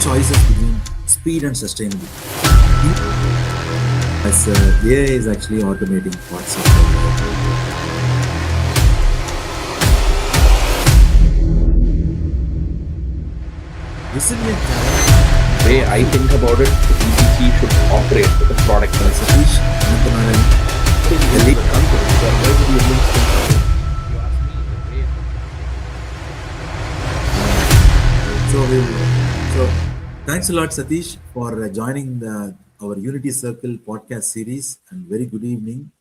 choices between speed and sustainability. As AI is actually automating parts of the resilient talent. Way I think about it, the GCC should operate with a product By mindset. Satish Ananthanarayan, Think the this is lead. a company where why would you link things away? If you ask me, the way So thanks a lot, Satish, for joining our Unity Circle podcast series, and very good evening.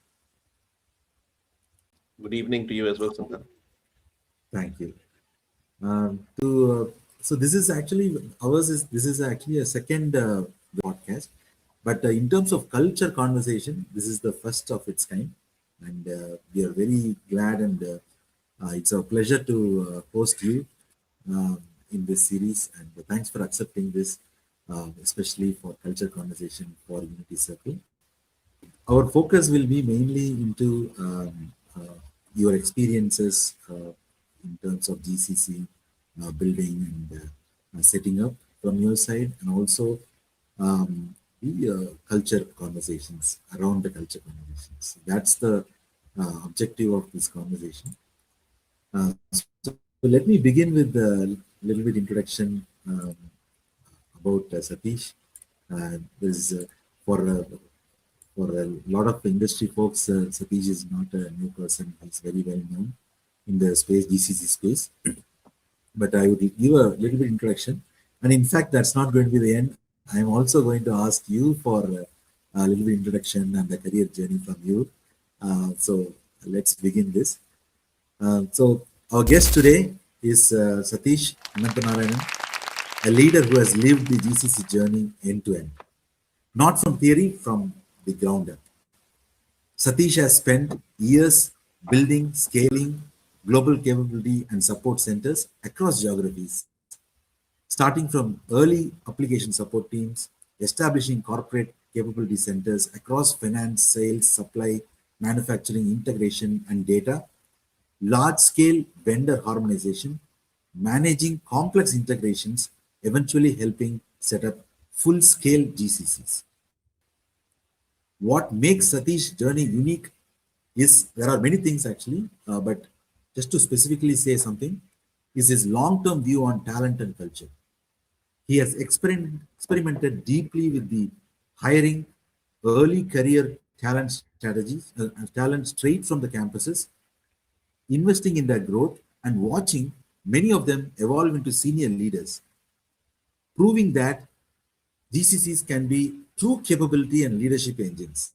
good evening to you as well, Santan. Thank you. To So this is actually ours is this is actually a second podcast, but in terms of culture conversation, this is the first of its kind, and we are very glad, and it's a pleasure to host you in this series, and thanks for accepting this, especially for culture conversation for Unity Circle. Our focus will be mainly into your experiences in terms of GCC building and setting up from your side, and also the culture conversations around the culture conversations. That's the objective of this conversation. So let me begin with a little bit introduction about Satish. There's for a lot of industry folks, Satish is not a new person. He's very well known in the space, GCC space. But I would give a little bit introduction. And in fact, that's not going to be the end. I'm also going to ask you for a little bit introduction and the career journey from you. So let's begin this. So our guest today is Satish Ananthanarayanan, a leader who has lived the GCC journey end to end, not from theory, from the ground up. Satish has spent years building, scaling global capability and support centers across geographies, starting from early application support teams, establishing corporate capability centers across finance, sales, supply, manufacturing, integration, and data, large scale vendor harmonization, managing complex integrations, eventually helping set up full scale GCCs. What makes Satish journey unique is there are many things actually, but just to specifically say something, is his long-term view on talent and culture. He has experimented deeply with the hiring early career talent strategies, talent straight from the campuses, investing in their growth, and watching many of them evolve into senior leaders, proving that GCCs can be true capability and leadership engines,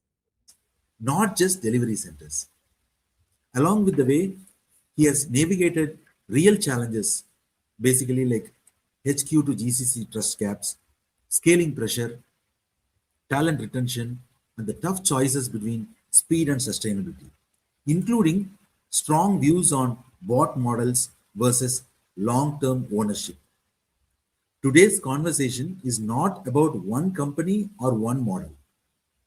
not just delivery centers. Along with the way, he has navigated real challenges, basically like HQ to GCC trust gaps, scaling pressure, talent retention, and the tough choices between speed and sustainability, including strong views on bot models versus long term ownership. Today's conversation is not about one company or one model.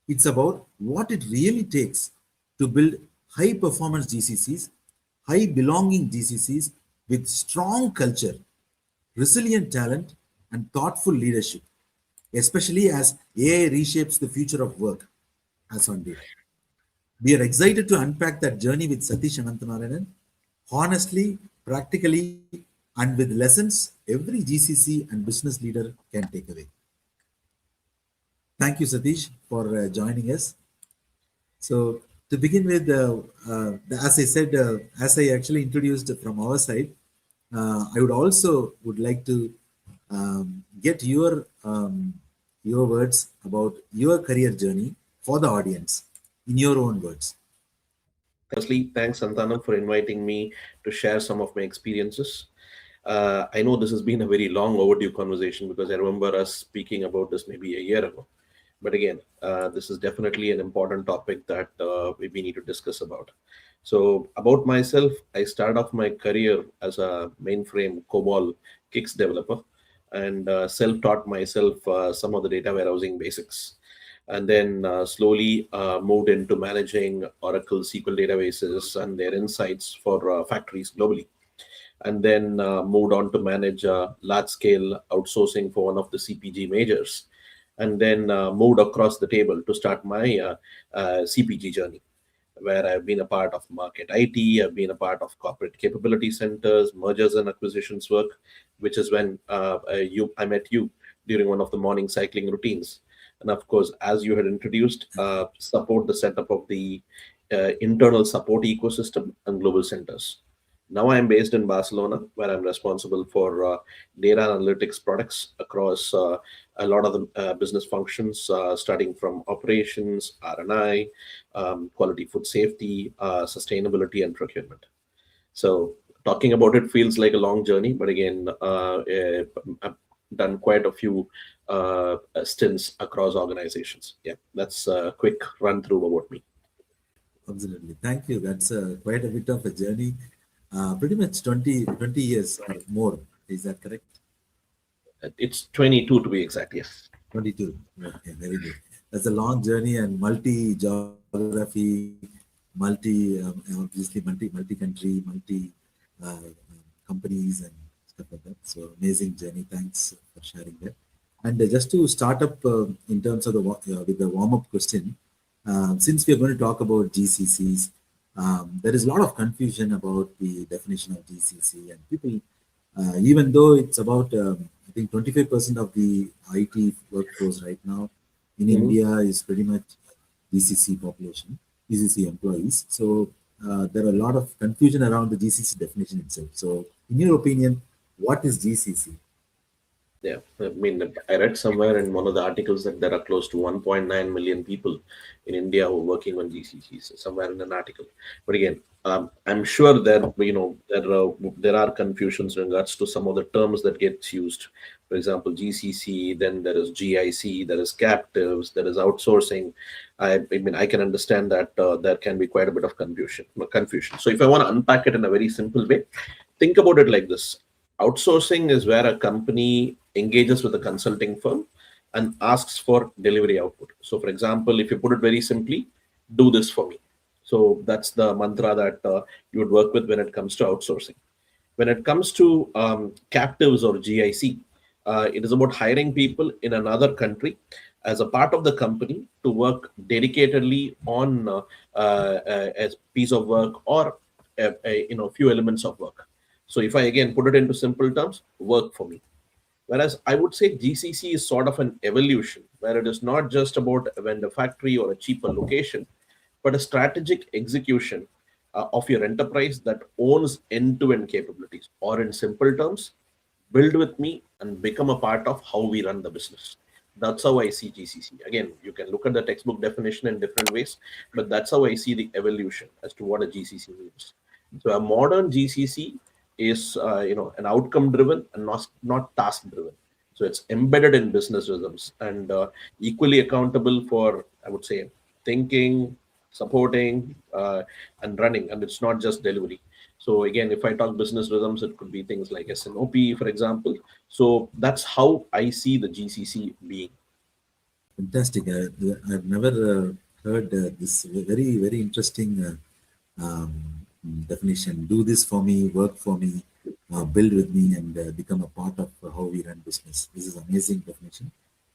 It's about what it really takes to build high performance GCCs, high belonging GCCs with strong culture, resilient talent, and thoughtful leadership, especially as AI reshapes the future of work as on date. We are excited to unpack that journey with Satish Ananthanarayanan, honestly, practically, and with lessons every GCC and business leader can take away. Thank you, Satish, for joining us. So to begin with, as I said, as I actually introduced from our side, I would also would like to get your words about your career journey for the audience in your own words. Firstly, thanks, Santanam, for inviting me to share some of my experiences. I know this has been a very long overdue conversation because I remember us speaking about this maybe a year ago. But again, this is definitely an important topic that we need to discuss about. So, about myself, I started off my career as a mainframe COBOL Kicks developer and self-taught myself some of the data warehousing basics, and then slowly moved into managing Oracle SQL databases and their insights for factories globally. and then moved on to manage large scale outsourcing for one of the CPG majors, and then moved across the table to start my CPG journey, where I've been a part of market IT, I've been a part of corporate capability centers, mergers and acquisitions work, which is when I met you during one of the morning cycling routines. And of course, as you had introduced, support the setup of the internal support ecosystem and global centers. Now I'm based in Barcelona, where I'm responsible for data analytics products across a lot of the business functions, starting from operations, R&I, quality food safety, sustainability, and procurement. So talking about it feels like a long journey, but again, I've done quite a few stints across organizations. Yeah, that's a quick run through about me. Absolutely. Thank you. That's quite a bit of a journey. Pretty much 20 years or more. Is that correct? It's 22 to be exact. Yes. 22. Okay, very good. That's a long journey and multi-geography, obviously multi-country, companies and stuff like that. So amazing journey. Thanks for sharing that. And just to start up in terms of with the warm-up question, since we are going to talk about GCCs, there is a lot of confusion about the definition of GCC, and people, even though it's about, I think 25% of the IT workforce right now in Mhm. India is pretty much GCC population, GCC employees. So there are a lot of confusion around the GCC definition itself. So, in your opinion, what is GCC? Yeah, I mean, I read somewhere in one of the articles that there are close to 1.9 million people in India who are working on GCCs, somewhere in an article. But again, I'm sure that there are confusions in regards to some of the terms that gets used. For example, GCC, then there is GIC, there is captives, there is outsourcing. I mean, I can understand that there can be quite a bit of confusion. Confusion. So if I want to unpack it in a very simple way, think about it like this. Outsourcing is where a company engages with a consulting firm and asks for delivery output. So, for example, if you put it very simply, do this for me. So, that's the mantra that you would work with when it comes to outsourcing. When it comes to captives or GIC, it is about hiring people in another country as a part of the company to work dedicatedly on a piece of work or few elements of work. So if I again put it into simple terms, work for me. Whereas I would say GCC is sort of an evolution where it is not just about a vendor factory or a cheaper location, but a strategic execution of your enterprise that owns end to end capabilities. Or, in simple terms, build with me and become a part of how we run the business. That's how I see GCC. Again, you can look at the textbook definition in different ways, but that's how I see the evolution as to what a GCC means. So, a modern GCC is an outcome driven and not task driven. So it's embedded in business rhythms and equally accountable for, I would say, thinking, supporting, and running. And it's not just delivery. So again, if I talk business rhythms, it could be things like SNOP, for example. So that's how I see the GCC being. Fantastic. I've never heard this very interesting definition. Do this for me, work for me, build with me, and become a part of how we run business. This is amazing definition.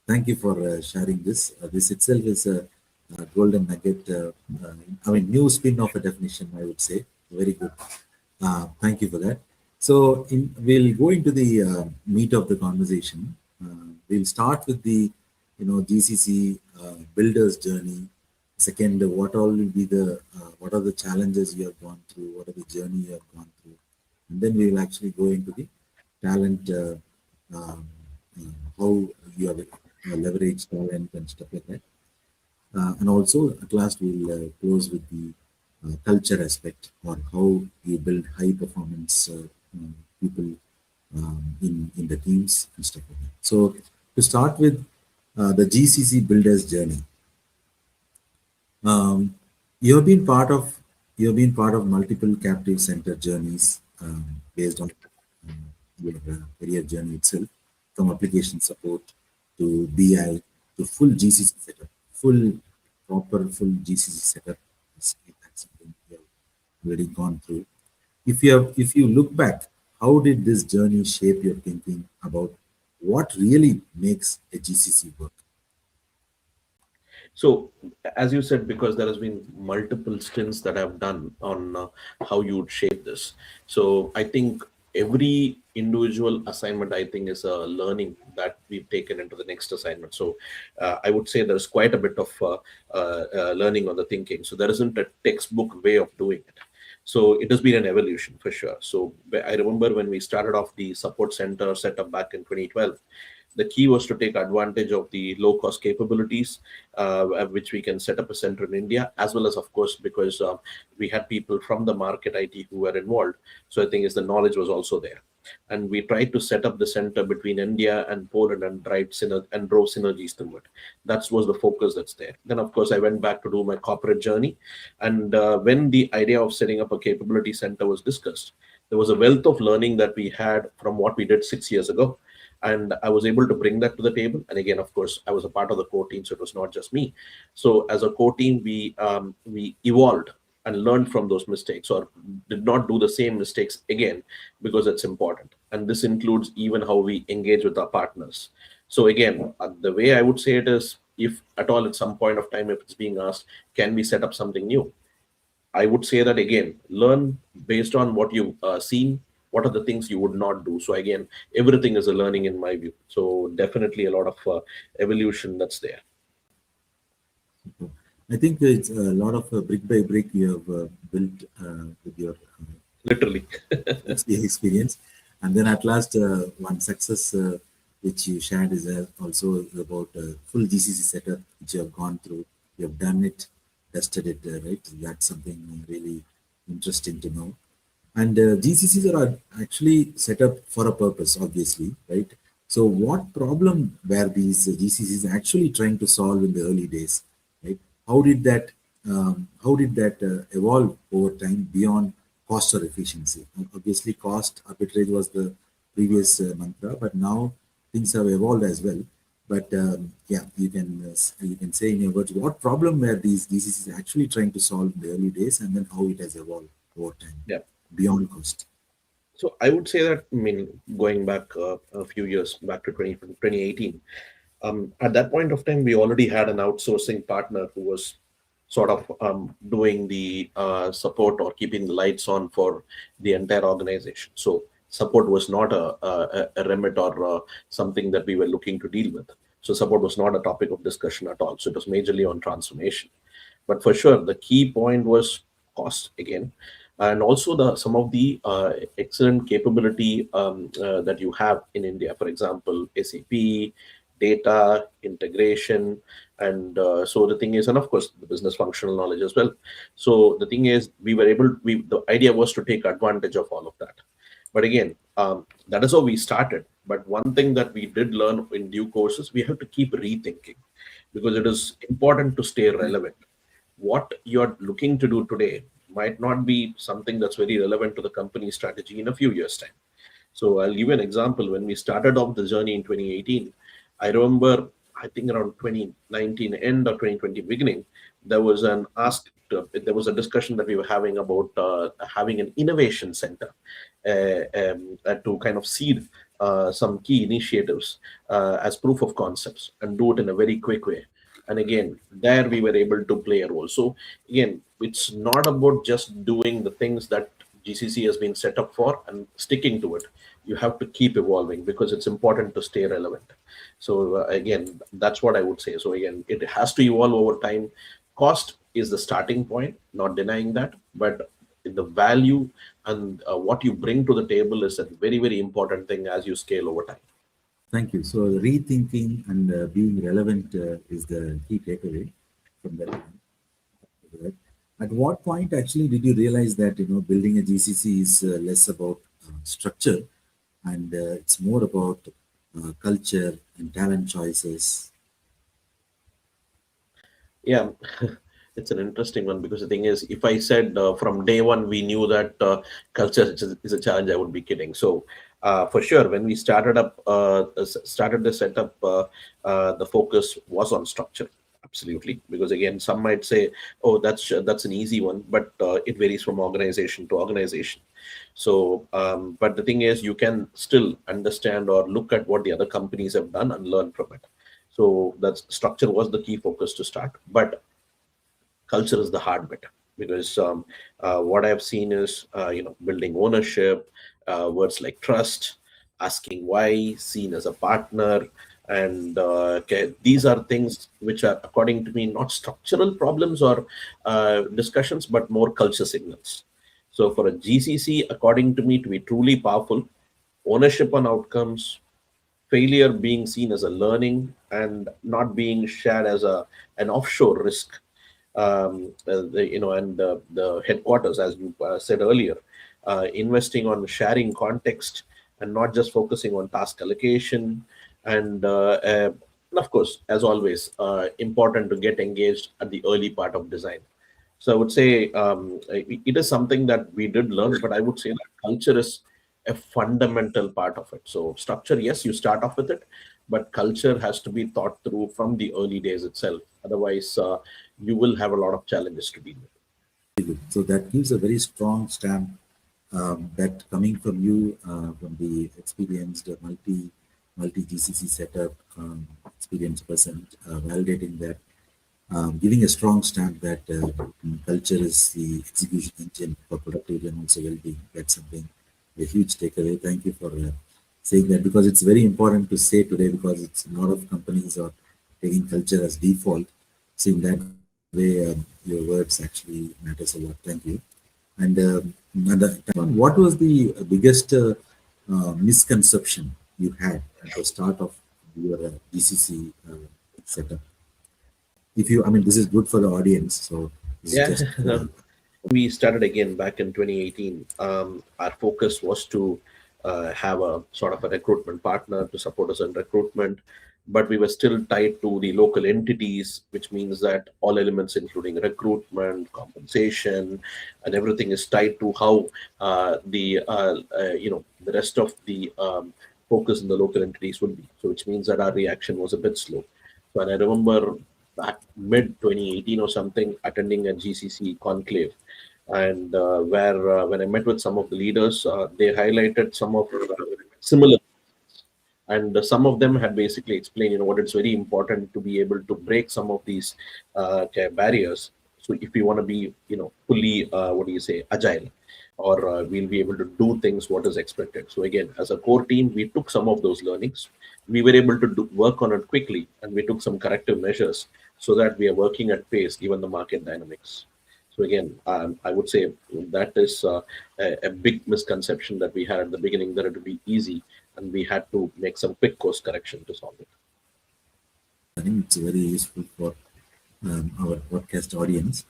Thank you for sharing this. This itself is a golden nugget. I mean, new spin of a definition, I would say. Very good. Thank you for that. So, we'll go into the meat of the conversation. We'll start with the, GCC builder's journey. Second, what all will be what are the challenges you have gone through? What are the journey you have gone through? And then we will actually go into the talent, how you have leveraged talent and stuff like that. And also, at last, we'll close with the culture aspect or how you build high performance people in the teams and stuff like that. So, to start with the GCC builders journey, um, you have been part of multiple captive center journeys based on your career journey itself, from application support to BI to full GCC setup, full GCC setup. That's something you have already gone through. If you look back, how did this journey shape your thinking about what really makes a GCC work? So, as you said, because there has been multiple stints that I've done on how you would shape this. So, I think every individual assignment, I think, is a learning that we've taken into the next assignment. So, I would say there's quite a bit of learning on the thinking. So, there isn't a textbook way of doing it. So it has been an evolution for sure. So I remember when we started off the support center setup back in 2012, the key was to take advantage of the low cost capabilities, which we can set up a center in India, as well as, of course, because we had people from the market IT who were involved. So I think is the knowledge was also there. And we tried to set up the center between India and Poland and and drove synergies through it. That was the focus that's there. Then, of course, I went back to do my corporate journey. And when the idea of setting up a capability center was discussed, there was a wealth of learning that we had from what we did 6 years ago, and I was able to bring that to the table. And again, of course, I was a part of the core team, so it was not just me. So as a core team, we evolved and learned from those mistakes, or did not do the same mistakes again, because it's important. And this includes even how we engage with our partners. So again, the way I would say it is, if at all at some point of time, if it's being asked, can we set up something new, I would say that again, learn based on what you've seen. What are the things you would not do? So again, everything is a learning in my view. So definitely a lot of evolution that's there. I think it's a lot of brick by brick you have built with your Literally. experience. And then at last, one success which you shared is also about full GCC setup, which you have gone through. You have done it, tested it, right? That's something really interesting to know. And GCCs are actually set up for a purpose, obviously, right? So, what problem were these GCCs actually trying to solve in the early days, right? How did that evolve over time beyond cost or efficiency? Obviously, cost arbitrage was the previous mantra, but now things have evolved as well. But yeah, you can say in your words what problem were these GCCs actually trying to solve in the early days, and then how it has evolved over time Yeah. beyond cost. So I would say that, I mean, going back a few years back to 2018, at that point of time, we already had an outsourcing partner who was sort of doing the support or keeping the lights on for the entire organization. So support was not a remit or something that we were looking to deal with. So support was not a topic of discussion at all. So it was majorly on transformation. But for sure, the key point was cost again, and also the some of the excellent capability that you have in India. For example, SAP, data integration, and so the thing is, and of course the business functional knowledge as well. So the thing is, we were able. The idea was to take advantage of all of that. But again, that is how we started. But one thing that we did learn in due course is we have to keep rethinking, because it is important to stay relevant. What you're looking to do today might not be something that's very relevant to the company strategy in a few years' time. So I'll give you an example. When we started off the journey in 2018, I remember, I think around 2019 end or 2020 beginning, there was an ask. There was a discussion that we were having about having an innovation center to kind of seed some key initiatives as proof of concepts and do it in a very quick way. And again, there we were able to play a role. So again, it's not about just doing the things that GCC has been set up for and sticking to it. You have to keep evolving, because it's important to stay relevant. So again, that's what I would say. So again, it has to evolve over time. Cost is the starting point, not denying that, but the value and what you bring to the table is a very, very important thing as you scale over time. Thank you. So rethinking and being relevant is the key takeaway from that. Right? At what point actually did you realize that building a GCC is less about structure and it's more about culture and talent choices? Yeah, it's an interesting one, because the thing is, if I said from day one we knew that culture is a challenge, I would be kidding. So for sure, when we started the setup, the focus was on structure. Absolutely, because again, some might say, "Oh, that's an easy one," but it varies from organization to organization. So, but the thing is, you can still understand or look at what the other companies have done and learn from it. So that structure was the key focus to start, but culture is the hard bit, because what I've seen is, building ownership, words like trust, asking why, seen as a partner, and okay, these are things which are, according to me, not structural problems or discussions, but more culture signals. So for a GCC, according to me, to be truly powerful, ownership on outcomes, failure being seen as a learning and not being shared as an offshore risk. And the headquarters, as you said earlier, investing on sharing context and not just focusing on task allocation. And of course, as always, important to get engaged at the early part of design. So I would say, it is something that we did learn, but I would say that culture is a fundamental part of it. So structure, yes, you start off with it, but culture has to be thought through from the early days itself. Otherwise, you will have a lot of challenges to deal with. So that gives a very strong stamp that coming from you, from the experienced multi GCC setup experienced person, validating that, giving a strong stamp that culture is the execution engine for productivity and also well-being. That's something, a huge takeaway. Thank you for saying that, because it's very important to say today, because it's a lot of companies are taking culture as default. So in that way, your words actually matters a lot. Thank you. And what was the biggest misconception you had at the start of your GCC setup? If you, I mean, this is good for the audience, so this is Yeah. just We started again back in 2018. Our focus was to have a sort of a recruitment partner to support us in recruitment, but we were still tied to the local entities, which means that all elements, including recruitment, compensation, and everything, is tied to how the rest of the focus in the local entities would be. So, which means that our reaction was a bit slow. So, and I remember back mid 2018 or something, attending a GCC conclave, and where when I met with some of the leaders, they highlighted some of similar, and some of them had basically explained, what it's very important to be able to break some of these barriers. So if we want to be, fully, what do you say, agile, or we'll be able to do things what is expected. So again, as a core team, we took some of those learnings. We were able to work on it quickly, and we took some corrective measures so that we are working at pace given the market dynamics. So again, I would say that is a big misconception that we had at the beginning, that it would be easy, and we had to make some quick course correction to solve it. I think it's very useful for our podcast audience.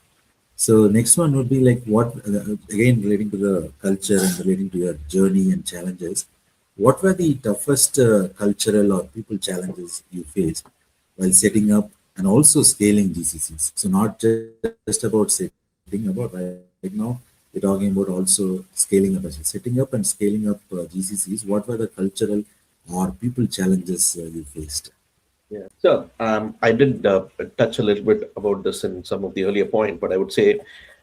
So next one would be like what, again relating to the culture and relating to your journey and challenges. What were the toughest cultural or people challenges you faced while setting up and also scaling GCCs? So not just about setting up, but right now we're talking about also scaling up as well. Setting up and scaling up GCCs. What were the cultural or people challenges you faced? Yeah. So I did touch a little bit about this in some of the earlier point, but I would say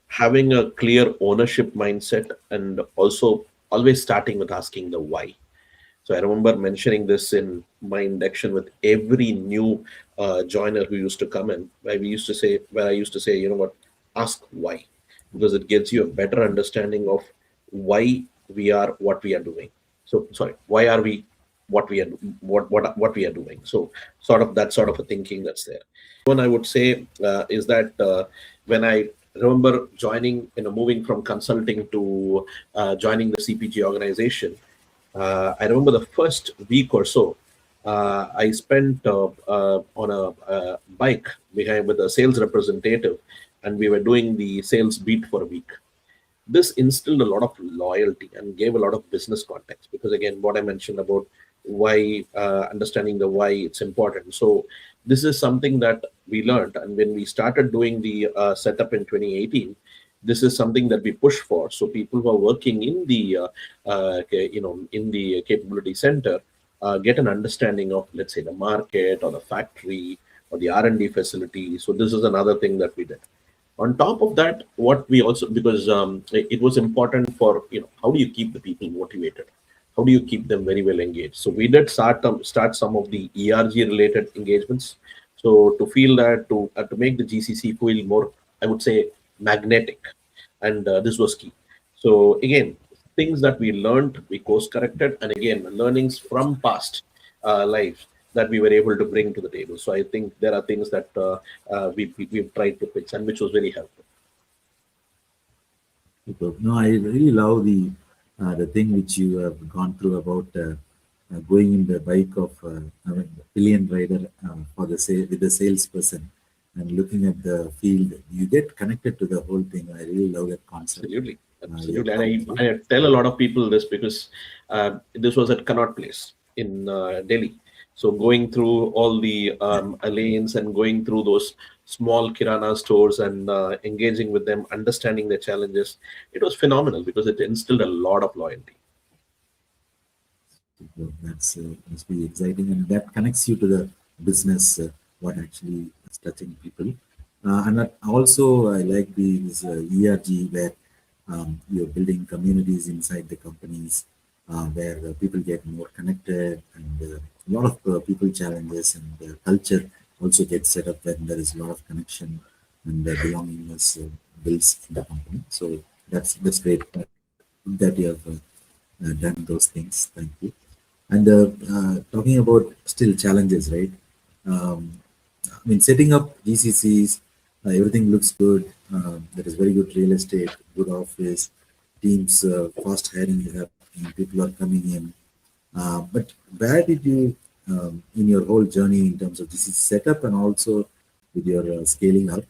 having a clear ownership mindset, and also always starting with asking the why. So I remember mentioning this in my induction with every new joiner who used to come in, where I used to say, ask why, because it gives you a better understanding of why we are what we are doing. So sorry, why are we what we are doing? So sort of that sort of a thinking that's there. One I would say is that when I remember joining, moving from consulting to joining the CPG organization, I remember the first week or so, I spent on a bike behind with a sales representative, and we were doing the sales beat for a week. This instilled a lot of loyalty and gave a lot of business context, because again, what I mentioned about why, understanding the why, it's important. So this is something that we learned, and when we started doing the setup in 2018, this is something that we push for. So people who are working in the in the capability center get an understanding of, let's say, the market or the factory or the R&D facility. So this is another thing that we did. On top of that, what we also, because it was important for, how do you keep the people motivated, how do you keep them very well engaged. So we did start some of the ERG related engagements, so to feel that, to make the GCC feel more, I would say, magnetic. And this was key. So again, things that we learned, we course corrected, and again, learnings from past lives that we were able to bring to the table. So I think there are things that we've tried to fix, and which was very helpful. Superb. No, I really love the thing which you have gone through about going in the bike of I mean, the pillion rider for the with the salesperson and looking at the field. You get connected to the whole thing. I really love that concept Absolutely, you have absolutely. And gone through. I tell a lot of people this because this was at Connaught Place in Delhi. So going through all the lanes and going through those small kirana stores and engaging with them, understanding their challenges, it was phenomenal because it instilled a lot of loyalty. So that's must be exciting, and that connects you to the business. What actually is touching people, and that also I like this ERG where you're building communities inside the companies where people get more connected, and a lot of people challenges and culture also gets set up when there is a lot of connection and belongingness builds in the company. So that's great that you have done those things. Thank you. And talking about still challenges, right? Um, I mean, setting up GCCs, everything looks good. There is very good real estate, good office, teams, fast hiring is happening, people are coming in. But where did you, in your whole journey in terms of GCC setup and also with your scaling up,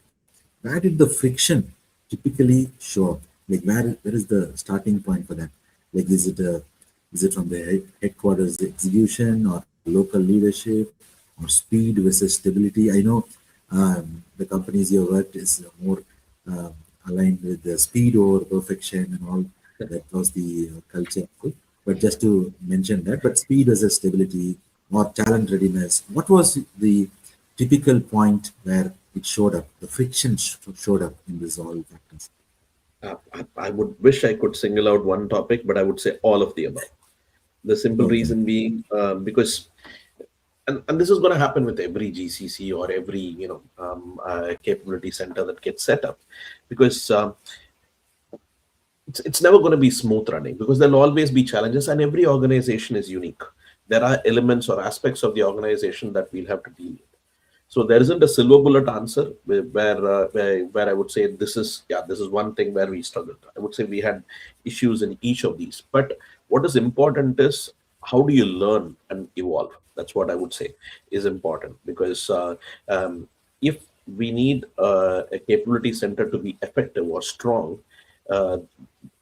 where did the friction typically show up? Like where is the starting point for that? Like is it from the headquarters execution or local leadership or speed versus stability? I know the companies you worked is more um, aligned with the speed over perfection and all. That was the culture. But just to mention that, but speed versus stability or talent readiness. What was the typical point where it showed up? The friction showed up in this all factors. I would wish I could single out one topic, but I would say all of the above. The simple Okay. reason being because, and this is going to happen with every GCC or every capability center that gets set up, because it's never going to be smooth running, because there'll always be challenges, and every organization is unique. There are elements or aspects of the organization that we'll have to deal with. So there isn't a silver bullet answer where I would say this is one thing where we struggled. I would say we had issues in each of these. But what is important is how do you learn and evolve? That's what I would say is important, because if we need a capability center to be effective or strong, uh,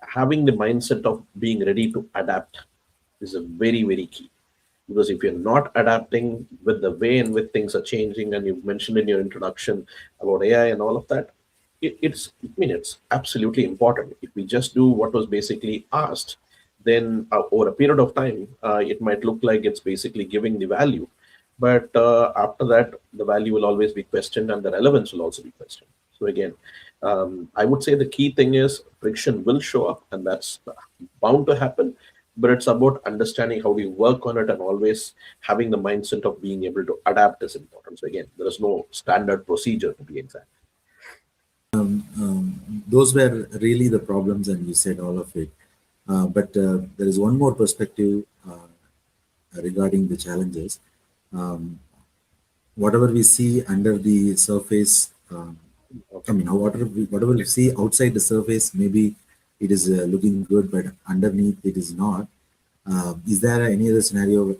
having the mindset of being ready to adapt is a very key. Because if you're not adapting with the way in which things are changing, and you mentioned in your introduction about AI and all of that, it's absolutely important. If we just do what was basically asked, then over a period of time, it might look like it's basically giving the value, but after that, the value will always be questioned, and the relevance will also be questioned. So again, I would say the key thing is friction will show up, and that's bound to happen, but it's about understanding how do you work on it, and always having the mindset of being able to adapt is important. So again, there is no standard procedure to be exact. Those were really the problems, and you said all of it. But there is one more perspective regarding the challenges. Um, Whatever we see under the surface, I Okay. mean, whatever we see outside the surface, maybe it is looking good, but underneath it is not. Is there any other scenario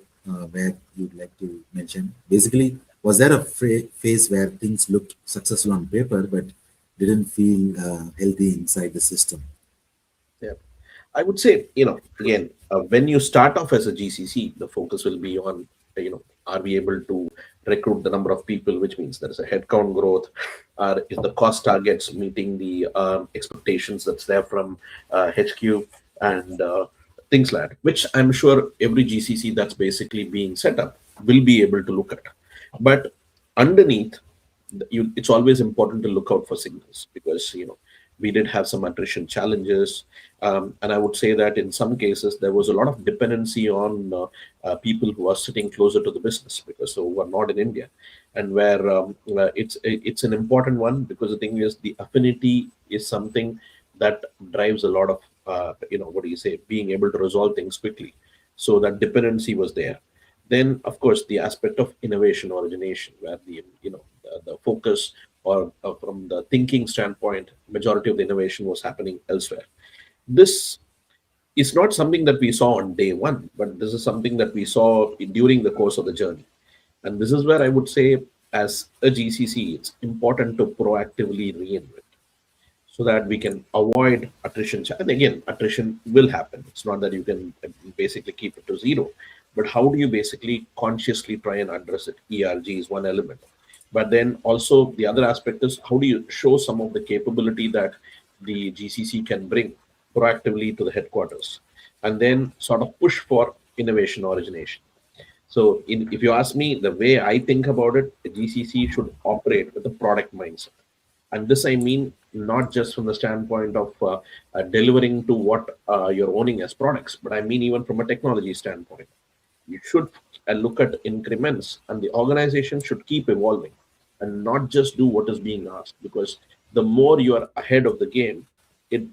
where you'd like to mention? Basically, was there a phase where things looked successful on paper, but didn't feel healthy inside the system? Yeah. I would say, again, when you start off as a GCC, the focus will be on, are we able to recruit the number of people, which means there is a headcount growth, is the cost targets meeting the expectations that's there from HQ, and things like that, which I'm sure every GCC that's basically being set up will be able to look at. But underneath, it's always important to look out for signals, because we did have some attrition challenges, and I would say that in some cases there was a lot of dependency on people who are sitting closer to the business, because so who are not in India, and where it's an important one, because the thing is, the affinity is something that drives a lot of what do you say, being able to resolve things quickly. So that dependency was there. Then, of course, the aspect of innovation origination, where the focus, or from the thinking standpoint, majority of the innovation was happening elsewhere. This is not something that we saw on day one, but this is something that we saw during the course of the journey. And this is where I would say, as a GCC, it's important to proactively reinvent, so that we can avoid attrition. And again, attrition will happen. It's not that you can basically keep it to zero, but how do you basically consciously try and address it? ERG is one element. But then also the other aspect is, how do you show some of the capability that the GCC can bring proactively to the headquarters, and then sort of push for innovation origination. So, if you ask me, the way I think about it, the GCC should operate with a product mindset. And this I mean not just from the standpoint of delivering to what you're owning as products, but I mean even from a technology standpoint. You should look at increments, and the organization should keep evolving and not just do what is being asked, because the more you are ahead of the game, it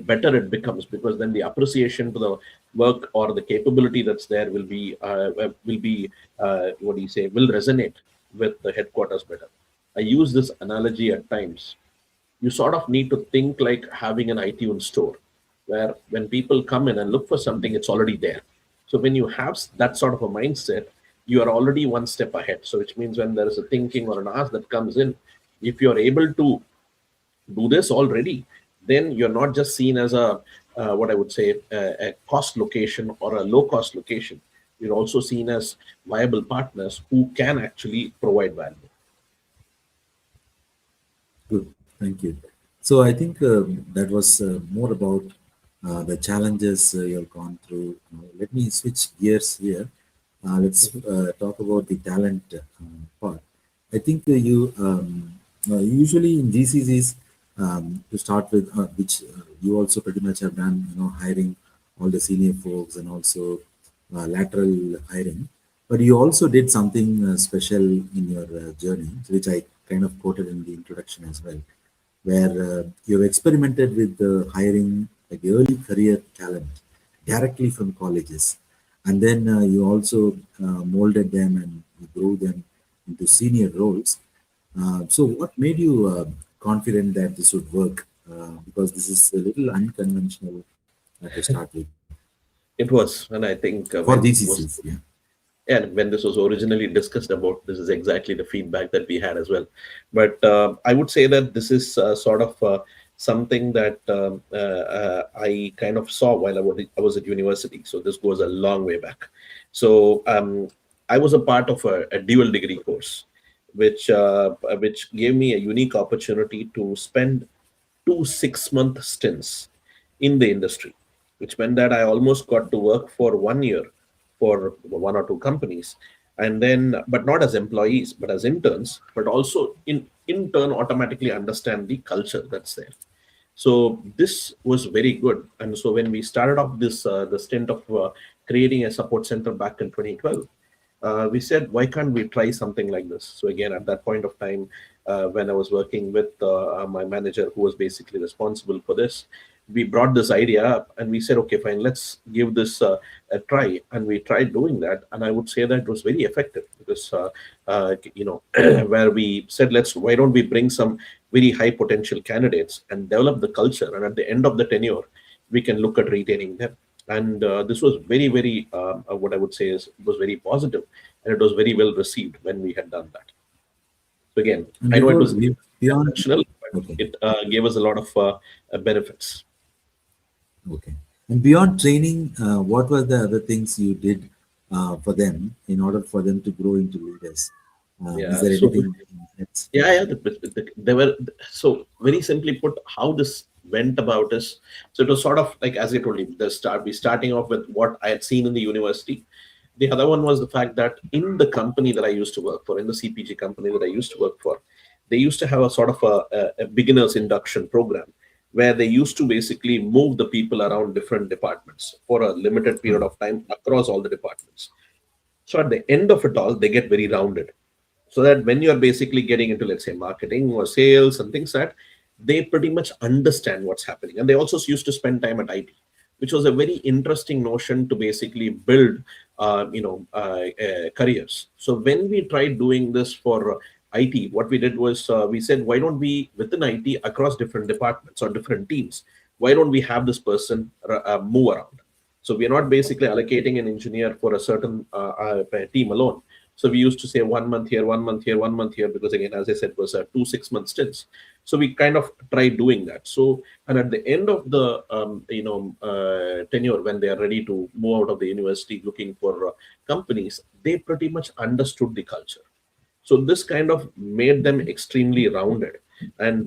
better it becomes, because then the appreciation to the work or the capability that's there will be what do you say, will resonate with the headquarters better. I use this analogy at times. You sort of need to think like having an iTunes store, where when people come in and look for something, it's already there. So when you have that sort of a mindset, you are already one step ahead. So which means when there is a thinking or an ask that comes in, if you're able to do this already, then you're not just seen as a what I would say, a cost location or a low cost location. You're also seen as viable partners who can actually provide value. Good, thank you. So I think that was more about the challenges you've gone through. Let me switch gears here. Let's talk about the talent part. I think usually in GCCs, to start with, which you also pretty much have done, hiring all the senior folks and also lateral hiring. But you also did something special in your journey, which I kind of quoted in the introduction as well, where you've experimented with hiring like early career talent directly from colleges. And then you also molded them and you grew them into senior roles. So, what made you confident that this would work? Because this is a little unconventional to start with It was, and I think for when this was, GCCs. Yeah. and when this was originally discussed about, this is exactly the feedback that we had as well. But I would say that this is sort of something that I kind of saw while I was at university. So this goes a long way back. So I was a part of a dual degree course, which gave me a unique opportunity to spend 2 6-month stints in the industry, which meant that I almost got to work for 1 year for one or two companies, and then, but not as employees, but as interns, but also in turn automatically understand the culture that's there. So this was very good. And so when we started off this the stint of creating a support center back in 2012, we said, why can't we try something like this? So again, at that point of time, when I was working with my manager, who was basically responsible for this, we brought this idea up and we said, okay, fine, let's give this a try. And we tried doing that, and I would say that it was very effective, because where we said, let's, why don't we bring some very high potential candidates and develop the culture, and at the end of the tenure we can look at retaining them. And this was very, very what I would say is, it was very positive, and it was very well received when we had done that. So again, And I know it before was we beyond, conventional, but okay, it gave us a lot of benefits. okay, and beyond training, what were the other things you did for them in order for them to grow into leaders? Is Yeah. there So anything that's yeah, yeah. They were, so very simply put, how this went about is, so it was sort of like, as I told you, the start, we starting off with what I had seen in the university. The other one was the fact that in the company that I used to work for, in the CPG company that I used to work for, they used to have a sort of a beginner's induction program where they used to basically move the people around different departments for a limited period of time across all the departments. So at the end of it all, they get very rounded. So that when you're basically getting into, let's say, marketing or sales and things like that, they pretty much understand what's happening. And they also used to spend time at IT, which was a very interesting notion to basically build, careers. So when we tried doing this for IT, what we did was we said, why don't we, within IT, across different departments or different teams, why don't we have this person move around? So we are not basically allocating an engineer for a certain team alone. So we used to say 1 month here, 1 month here, 1 month here, because again, as I said, was 2 6 month stints. So we kind of tried doing that. So, and at the end of the tenure, when they are ready to move out of the university looking for companies, they pretty much understood the culture. So this kind of made them extremely rounded, and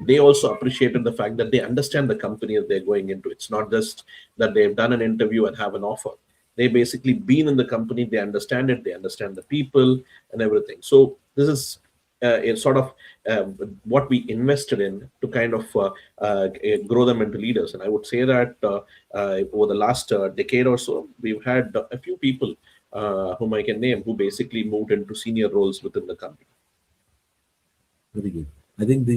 they also appreciated the fact that they understand the company that they're going into. It's not just that they've done an interview and have an offer. They basically been in the company, they understand it, they understand the people and everything. So this is a sort of what we invested in to kind of grow them into leaders. And I would say that over the last decade or so, we've had a few people whom I can name who basically moved into senior roles within the company. Very good. I think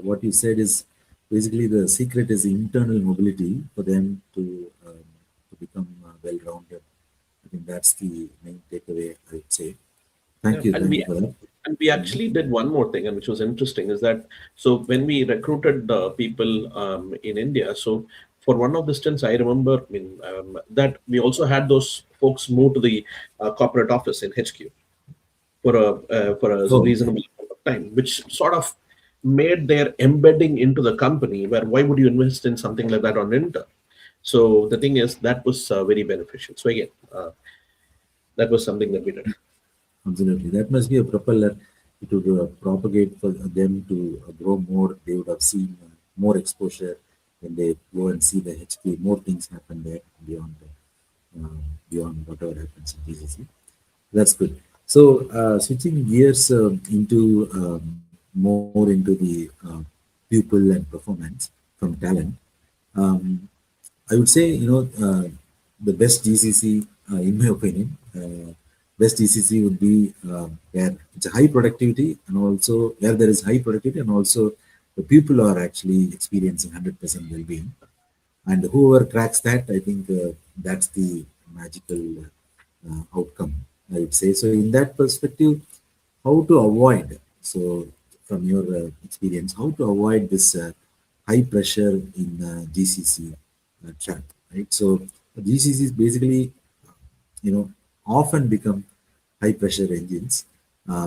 what you said is basically the secret is internal mobility for them to become well-rounded. I think that's the main takeaway, I would say. Yeah, Thank you for that. and we Mhm. actually did one more thing, and which was interesting, is that so when we recruited people in India, so for one of the stints, I remember, that we also had those folks move to the corporate office in HQ for a Oh, reasonable amount of time, which sort of made their embedding into the company. Where why would you invest in something like that on intern? So the thing is that was very beneficial. So again, that was something that we did. absolutely. That must be a propeller to propagate for them to grow more. They would have seen more exposure when they go and see the HQ. More things happen there beyond whatever happens in GCC. That's good. So, switching gears into more into the people and performance from talent, um, I would say, the best GCC, in my opinion, best GCC would be where it's a high productivity and also where there is high productivity and also the people are actually experiencing 100% well-being. And whoever cracks that, I think that's the magical outcome, I would say. So, in that perspective, how to avoid, so from your experience, how to avoid this high pressure in GCC trap, right? So, GCC is basically, often become high pressure engines.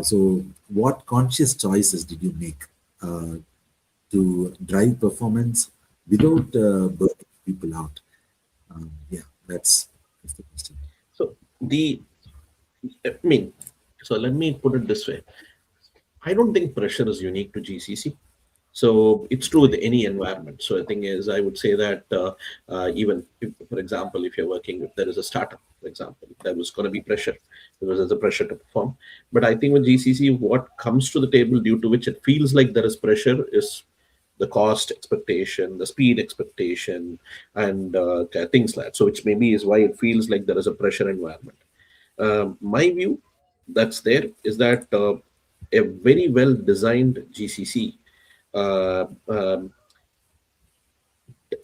So, what conscious choices did you make uh, to drive performance without burning people out? Yeah, that's the question. So I mean, so let me put it this way. I don't think pressure is unique to GCC. So it's true with any environment. So the thing is, I would say that even, if, for example, if you're working, if there is a startup, for example, there was going to be pressure because there's a pressure to perform. But I think with GCC, what comes to the table due to which it feels like there is pressure is the cost expectation, the speed expectation, and things like that. So which maybe is why it feels like there is a pressure environment. My view that's there is that a very well designed GCC, uh, um,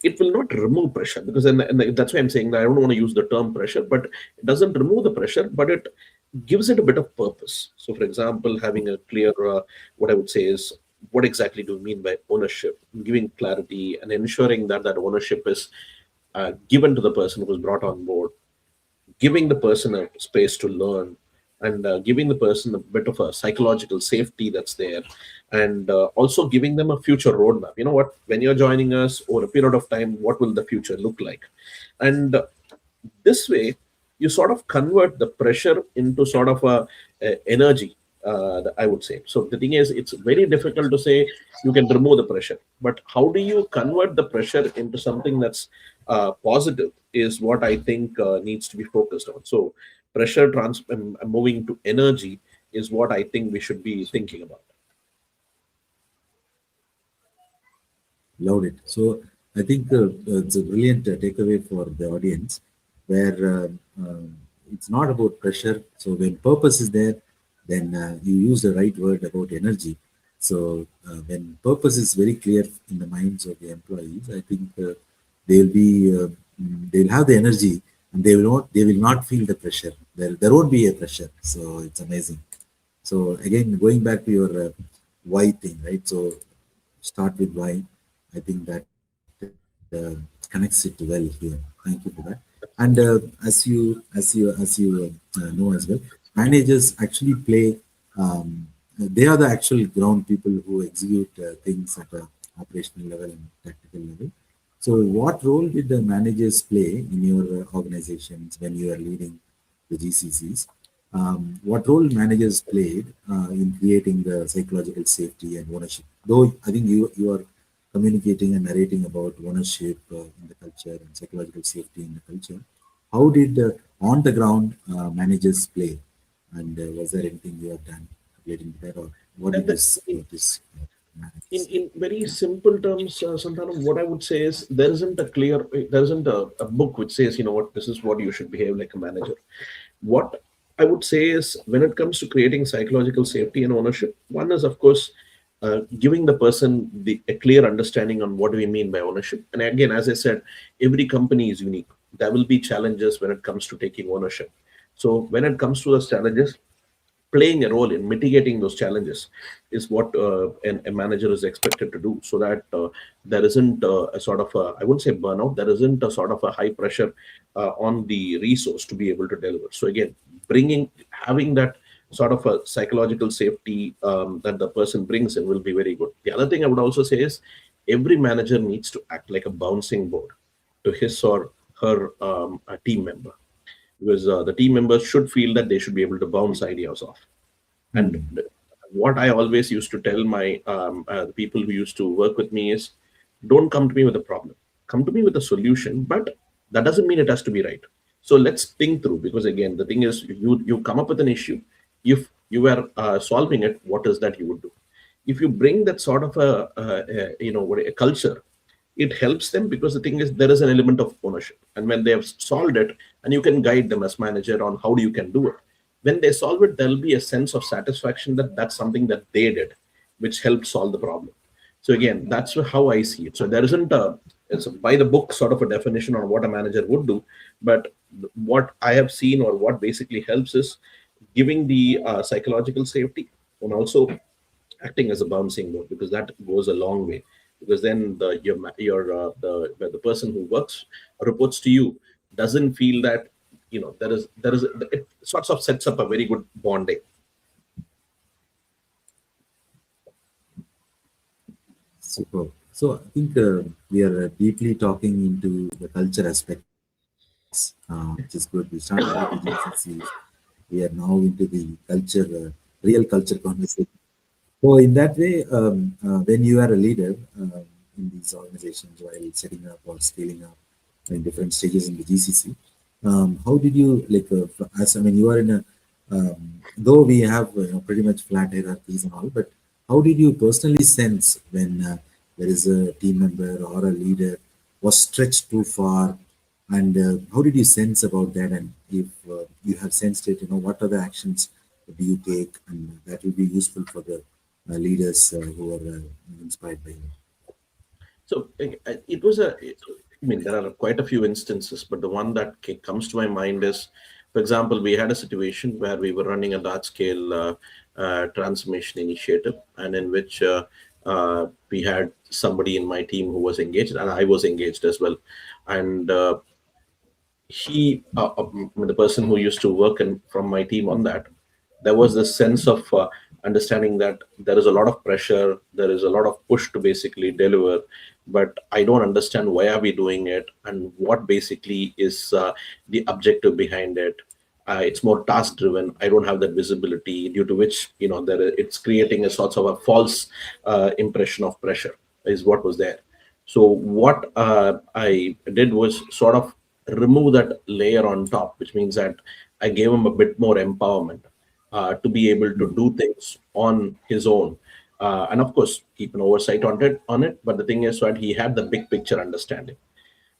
it will not remove pressure, because and that's why I'm saying that I don't want to use the term pressure, but it doesn't remove the pressure, but it gives it a bit of purpose. So, for example, having a clear, what I would say is, what exactly do we mean by ownership? Giving clarity and ensuring that that ownership is given to the person who was brought on board, giving the person a space to learn, and giving the person a bit of a psychological safety that's there, and also giving them a future roadmap. You know what, when you're joining us over a period of time, what will the future look like? And this way you sort of convert the pressure into sort of a energy, I would say. So the thing is, it's very difficult to say you can remove the pressure, but how do you convert the pressure into something that's positive is what I think needs to be focused on. So pressure moving to energy is what I think we should be thinking about. Loved it. So I think it's a brilliant takeaway for the audience, where it's not about pressure. So when purpose is there, then you use the right word about energy. So when purpose is very clear in the minds of the employees, I think they'll be they'll have the energy, and they will not feel the pressure. There won't be a pressure. So it's amazing. So again, going back to your why thing, right? So start with why. I think that connects it well here. Thank you for that. And as you know as well, managers actually play. They are the actual ground people who execute things at a operational level and tactical level. So, what role did the managers play in your organizations when you are leading the GCCs? What role managers played in creating the psychological safety and ownership? Though I think you are communicating and narrating about ownership in the culture and psychological safety in the culture. How did on the ground managers play? And was there anything you have done relating to that, or what did That, this in managers? very simple terms, Santanam, what I would say is there isn't a book which says, you know what, this is what you should behave like a manager. What I would say is, when it comes to creating psychological safety and ownership, one is, of course, giving the person a clear understanding on what do we mean by ownership. And again, as I said, every company is unique. There will be challenges when it comes to taking ownership. So when it comes to those challenges, playing a role in mitigating those challenges is what a manager is expected to do, so that there isn't a sort of I wouldn't say burnout, there isn't a sort of a high pressure on the resource to be able to deliver. So again, having that sort of a psychological safety that the person brings in will be very good. The other thing I would also say is, every manager needs to act like a bouncing board to his or her a team member, because the team members should feel that they should be able to bounce ideas off. And Hmm. what I always used to tell my the people who used to work with me is, don't come to me with a problem. Come to me with a solution, but that doesn't mean it has to be right. So let's think through, because again, the thing is, you come up with an issue. If you were solving it, what is that you would do? If you bring that sort of a culture, it helps them, because the thing is, there is an element of ownership, and when they have solved it, and you can guide them as manager on how you can do it, when they solve it, there'll be a sense of satisfaction that that's something that they did, which helped solve the problem. So again, that's how I see it. So there isn't a it's a by the book sort of a definition on what a manager would do, but what I have seen, or what basically helps, is giving the psychological safety, and also acting as a bouncing board, because that goes a long way. Because then the person who works or reports to you doesn't feel that, there is it sorts of sets up a very good bonding. Super. So I think we are deeply talking into the culture aspects, which is good. We started with the GCCs. We are now into the culture, real culture conversation. So in that way, when you are a leader in these organizations while setting up or scaling up in different stages in the GCC, how did you like? As I mean, you are in a though we have pretty much flat hierarchies and all, but how did you personally sense when there is a team member or a leader was stretched too far, and how did you sense about that? And if you have sensed it, what are the actions do you take, and that will be useful for the leaders who are inspired by you. So it was I mean, there are quite a few instances, but the one that comes to my mind is, for example, we had a situation where we were running a large scale transformation initiative, and in which we had somebody in my team who was engaged, and I was engaged as well. And the person who used to work from my team on that, there was this sense of understanding that there is a lot of pressure, there is a lot of push to basically deliver, but I don't understand why are we doing it, and what basically is the objective behind it. It's more task driven. I don't have that visibility, due to which, it's creating a sort of a false impression of pressure is what was there. So what I did was sort of remove that layer on top, which means that I gave him a bit more empowerment to be able to do things on his own, and of course keep an oversight on it. But the thing is that he had the big picture understanding,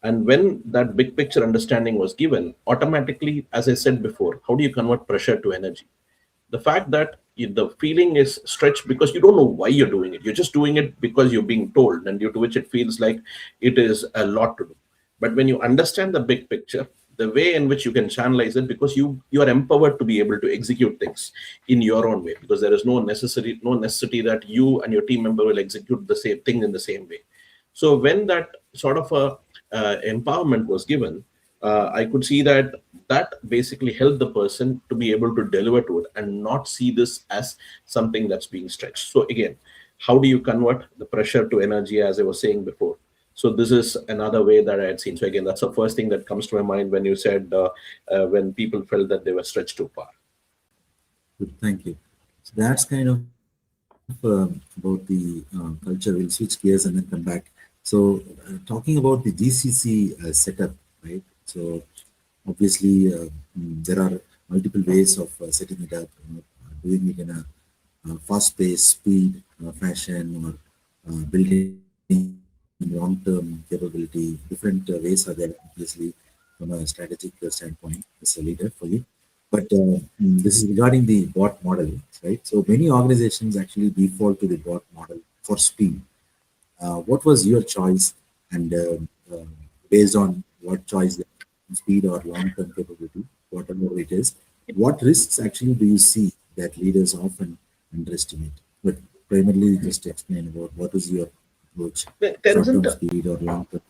and when that big picture understanding was given, automatically, as I said before, how do you convert pressure to energy? The fact that the feeling is stretched because you don't know why you're doing it. You're just doing it because you're being told, and due to which it feels like it is a lot to do. But when you understand the big picture, the way in which you can channelize it, because you are empowered to be able to execute things in your own way, because there is no necessity that you and your team member will execute the same thing in the same way. So when that sort of a empowerment was given, I could see that that basically helped the person to be able to deliver to it and not see this as something that's being stretched. So again, how do you convert the pressure to energy, as I was saying before? So this is another way that I had seen. So again, that's the first thing that comes to my mind when you said when people felt that they were stretched too far. Good, thank you. So that's kind of about the culture. We'll switch gears and then come back. So, talking about the GCC setup, right? So, obviously, there are multiple ways of setting it up, doing it in a fast-paced, speed, fashion, or building long-term capability. Different ways are there, obviously, from a strategic standpoint as a leader for you. But this is regarding the bot model, right? So many organizations actually default to the bot model for speed. What was your choice? And based on what choice, speed or long-term capability, whatever it is, what risks actually do you see that leaders often underestimate? But primarily, just explain about what is your approach, There isn't short-term speed or long-term.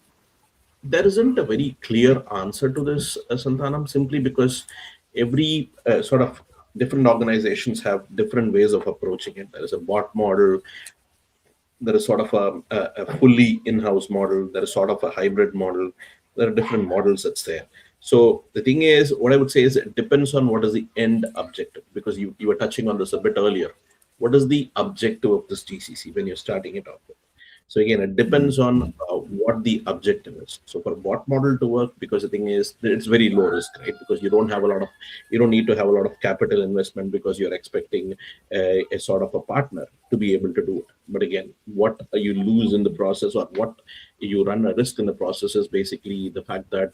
there isn't a very clear answer to this, Santanam, simply because every sort of different organizations have different ways of approaching it. There is a bot model, there is sort of a fully in-house model, there is sort of a hybrid model, there are different models that's there. So the thing is, what I would say is it depends on what is the end objective, because you were touching on this a bit earlier. What is the objective of this GCC when you're starting it off with? So again, it depends on what the objective is. So for a bot model to work, because the thing is, it's very low risk, right? Because you don't need to have a lot of capital investment, because you're expecting a sort of a partner to be able to do it. But again, what you lose in the process, or what you run a risk in the process, is basically the fact that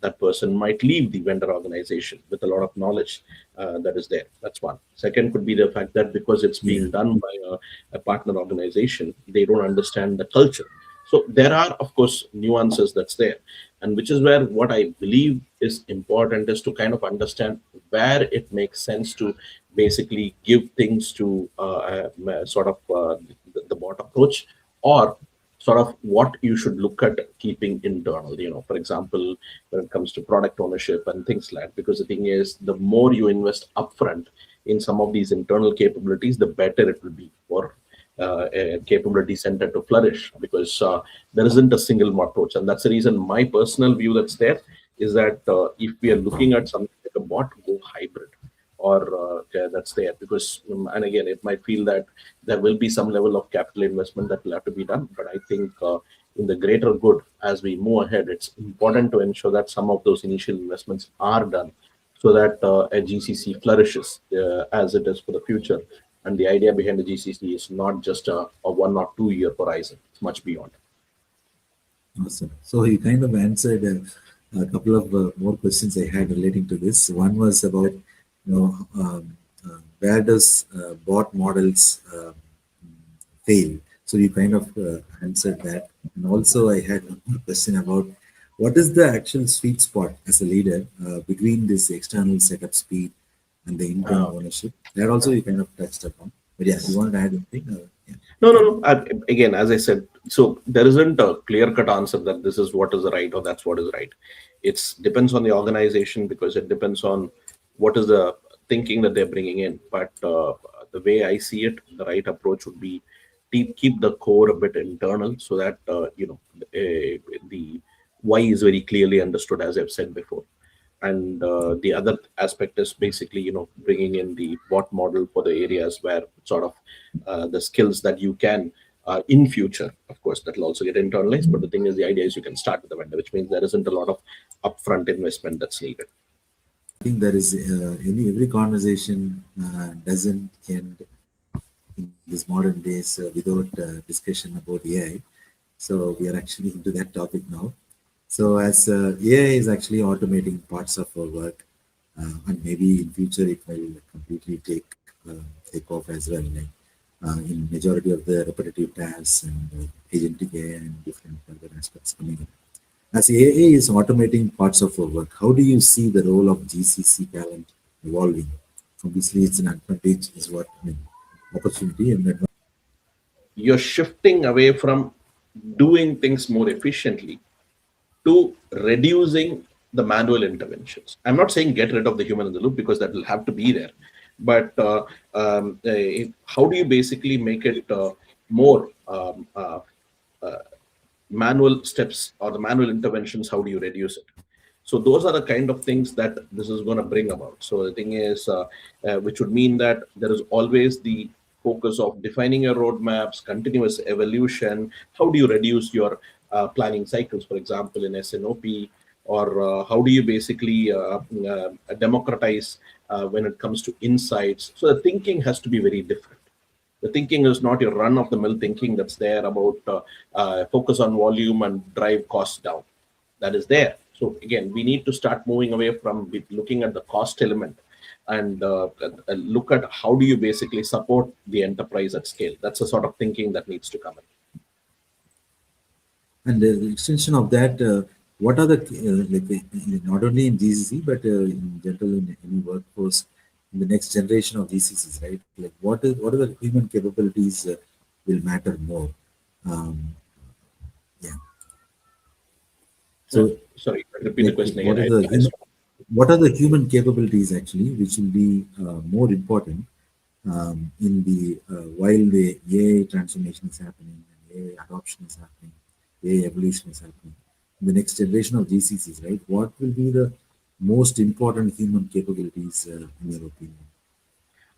that person might leave the vendor organization with a lot of knowledge that is there. That's one. Second could be the fact that because it's being Yeah. done by a partner organization, they don't understand the culture. So there are, of course, nuances that's there, and which is where what I believe is important is to kind of understand where it makes sense to basically give things to sort of the bot approach, or sort of what you should look at keeping internal. For example, when it comes to product ownership and things like that, because the thing is, the more you invest upfront in some of these internal capabilities, the better it will be for a capability center to flourish, because there isn't a single approach. And that's the reason my personal view that's there is that if we are looking at something like a bot, go hybrid, or that's there, because and again, it might feel that there will be some level of capital investment that will have to be done. But I think in the greater good, as we move ahead, it's important to ensure that some of those initial investments are done, so that a GCC flourishes as it is for the future. And the idea behind the GCC is not just a 1 or 2 year horizon; it's much beyond. Awesome. So you kind of answered a couple of more questions I had relating to this. One was about, where does bot models fail? So you kind of answered that. And also I had one more question about what is the actual sweet spot as a leader between this external setup speed and the internal ownership? That also you kind of touched upon. But yeah, you want to add anything? Yeah, you No, no, can. no. Again, as I said, so there isn't a clear-cut answer that this is what is right or that's what is right. It's depends on the organization, because it depends on what is the thinking that they're bringing in. But the way I see it, the right approach would be to keep the core a bit internal, so that the why is very clearly understood, as I've said before. and the other aspect is basically, bringing in the bot model for the areas where sort of the skills that you can in future, of course, that will also get internalized. But the thing is, the idea is you can start with the vendor, which means there isn't a lot of upfront investment that's needed. I think there is any every conversation doesn't end in these modern days without discussion about AI. So we are actually into that topic now. So as AI is actually automating parts of our work, and maybe in future it will completely take off as well. Like in majority of the repetitive tasks and agentic AI and different other aspects coming up. As AI is automating parts of our work, how do you see the role of GCC talent evolving? Obviously, it's an advantage, is what I mean, opportunity and advantage. You're shifting away from doing things more efficiently to reducing the manual interventions. I'm not saying get rid of the human in the loop, because that will have to be there. But how do you basically make it more manual steps, or the manual interventions? How do you reduce it? So those are the kind of things that this is going to bring about. So the thing is, which would mean that there is always the focus of defining your roadmaps, continuous evolution. How do you reduce your planning cycles, for example, in SNOP? Or how do you basically democratize when it comes to insights? So the thinking has to be very different. The thinking is not your run of the mill thinking that's there about focus on volume and drive costs down. That is there. So again, we need to start moving away from looking at the cost element, and look at how do you basically support the enterprise at scale. That's the sort of thinking that needs to come in. And the extension of that, what are the not only in GCC but in general in any workforce in the next generation of GCCs, right? Like what are the human capabilities will matter more? Um, yeah. Yeah. So, Sorry, repeat the like, question again. what are the human capabilities actually which will be more important in the while the AI transformation is happening and AI adoption is happening, AI evolution is happening. The next generation of GCCs, right? What will be the most important human capabilities in your opinion?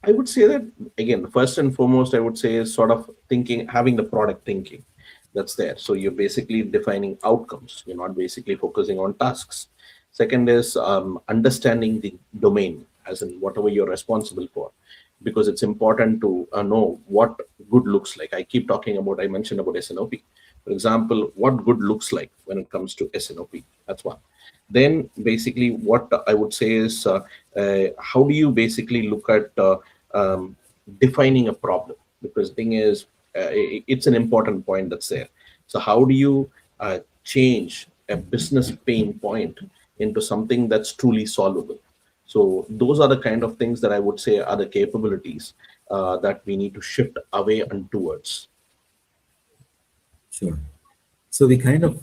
I would say that again, first and foremost, I would say is sort of thinking, having the product thinking that's there. So you're basically defining outcomes. You're not basically focusing on tasks. Second is understanding the domain, as in whatever you're responsible for, because it's important to know what good looks like. I mentioned about SNOP. For example, what good looks like when it comes to SNOP. That's one. Then basically what I would say is how do you basically look at um, defining a problem, because the thing is it's an important point that's there. So how do you change a business pain point into something that's truly solvable? So those are the kind of things that I would say are the capabilities that we need to shift away and towards. Sure. So we kind of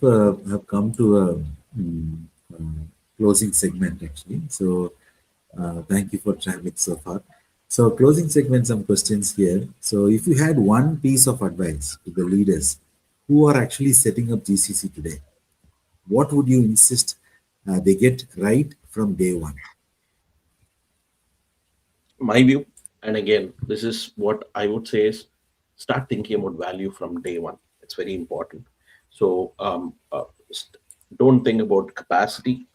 have come to a mm, uh, closing segment actually. So thank you for traveling so far. So closing segment, some questions here. So if you had one piece of advice to the leaders who are actually setting up GCC today, what would you insist they get right from day one? My view, and again, this is what I would say is start thinking about value from day one. It's very important. So don't think about capacity,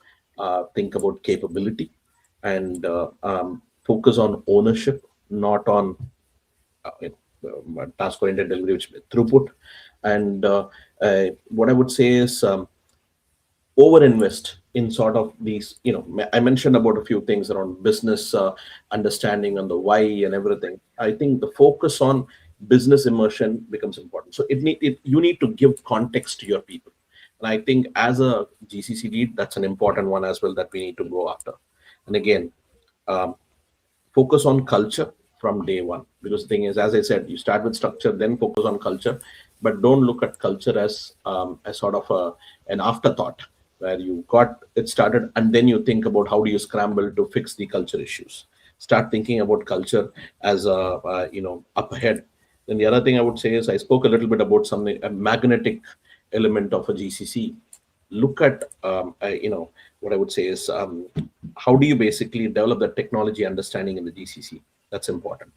think about capability, and focus on ownership, not on task oriented delivery, which throughput. And what I would say is overinvest in sort of these, I mentioned about a few things around business understanding and the why and everything. I think the focus on business immersion becomes important. So you need to give context to your people, and I think as a GCC lead, that's an important one as well that we need to go after. And again, um, focus on culture from day one, because the thing is, as I said, you start with structure, then focus on culture. But don't look at culture as sort of an afterthought, where you got it started and then you think about how do you scramble to fix the culture issues. Start thinking about culture as up ahead. Then the other thing I would say is, I spoke a little bit about something, a magnetic element of a GCC. Look at what I would say is how do you basically develop that technology understanding in the GCC? That's important.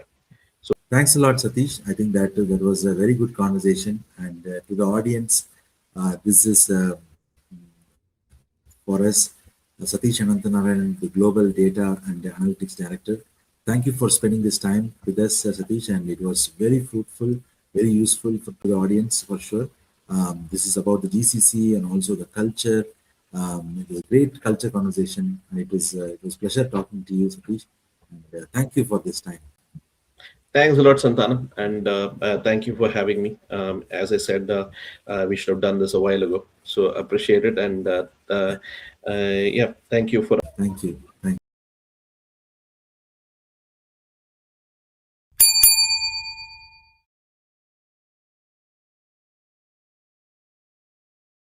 Thanks a lot, Satish. I think that was a very good conversation. And to the audience, this is for us, Satish Anantanarayan, the Global Data and Analytics Director. Thank you for spending this time with us, Satish, and it was very fruitful, very useful for the audience for sure. This is about the GCC and also the culture. It was a great culture conversation, and it was pleasure talking to you, Satish. And thank you for this time. Thanks a lot, Santana, and thank you for having me. As I said, we should have done this a while ago, so appreciate it, and yeah, thank you for. Thank you.